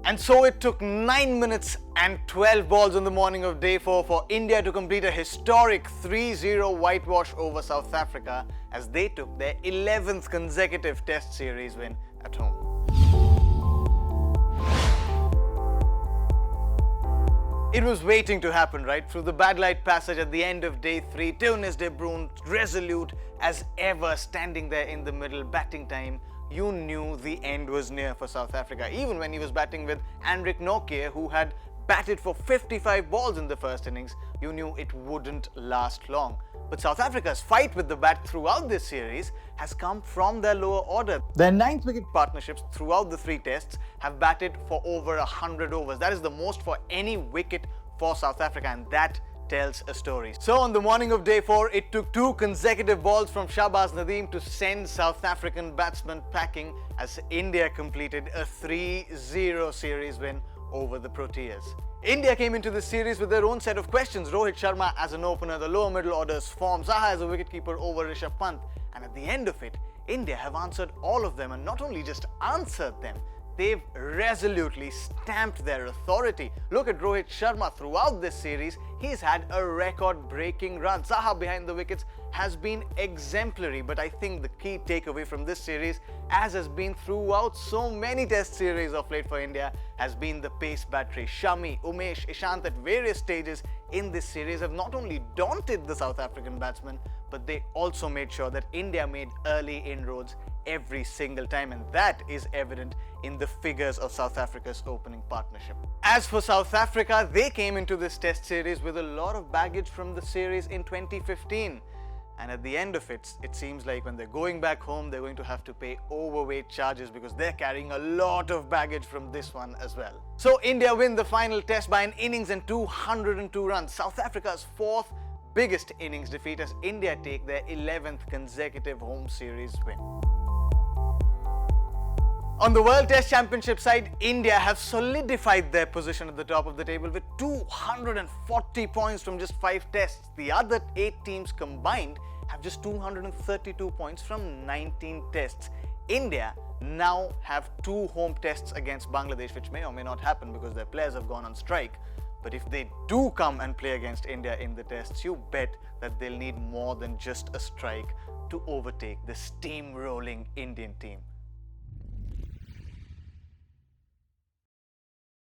And so it took 9 minutes and 12 balls on the morning of day 4 for India to complete a historic 3-0 whitewash over South Africa as they took their 11th consecutive Test series win at home. It was waiting to happen, right? Through the bad light passage at the end of day 3, Tunis de Bruin, resolute as ever, standing there in the middle, batting time. You knew the end was near for South Africa, even when he was batting with Anrich Nortje, who had batted for 55 balls in the first innings. You knew it wouldn't last long. But South Africa's fight with the bat throughout this series has come from their lower order. Their 9th wicket partnerships throughout the 3 tests have batted for over 100 overs. That is the most for any wicket for South Africa, and that tells a story. So on the morning of day 4, it took 2 consecutive balls from Shahbaz Nadeem to send South African batsmen packing as India completed a 3-0 series win over the Proteas. India came into this series with their own set of questions. Rohit Sharma as an opener, the lower middle orders form, Zaha as a wicketkeeper over Rishabh Pant. And at the end of it, India have answered all of them, and not only just answered them, they've resolutely stamped their authority. Look at Rohit Sharma throughout this series. He's had a record-breaking run. Zaha behind the wickets has been exemplary, but I think the key takeaway from this series, as has been throughout so many Test series of late for India, has been the pace battery. Shami, Umesh, Ishant at various stages in this series have not only daunted the South African batsmen, but they also made sure that India made early inroads every single time, and that is evident in the figures of South Africa's opening partnership. As for South Africa, they came into this Test series with a lot of baggage from the series in 2015. And at the end of it, it seems like when they're going back home, they're going to have to pay overweight charges because they're carrying a lot of baggage from this one as well. So India win the final test by an innings and 202 runs. South Africa's 4th biggest innings defeat as India take their 11th consecutive home series win. On the World Test Championship side, India have solidified their position at the top of the table with 240 points from just 5 tests. The other 8 teams combined have just 232 points from 19 tests. India now have 2 home tests against Bangladesh, which may or may not happen because their players have gone on strike. But if they do come and play against India in the tests, you bet that they'll need more than just a strike to overtake the steamrolling Indian team.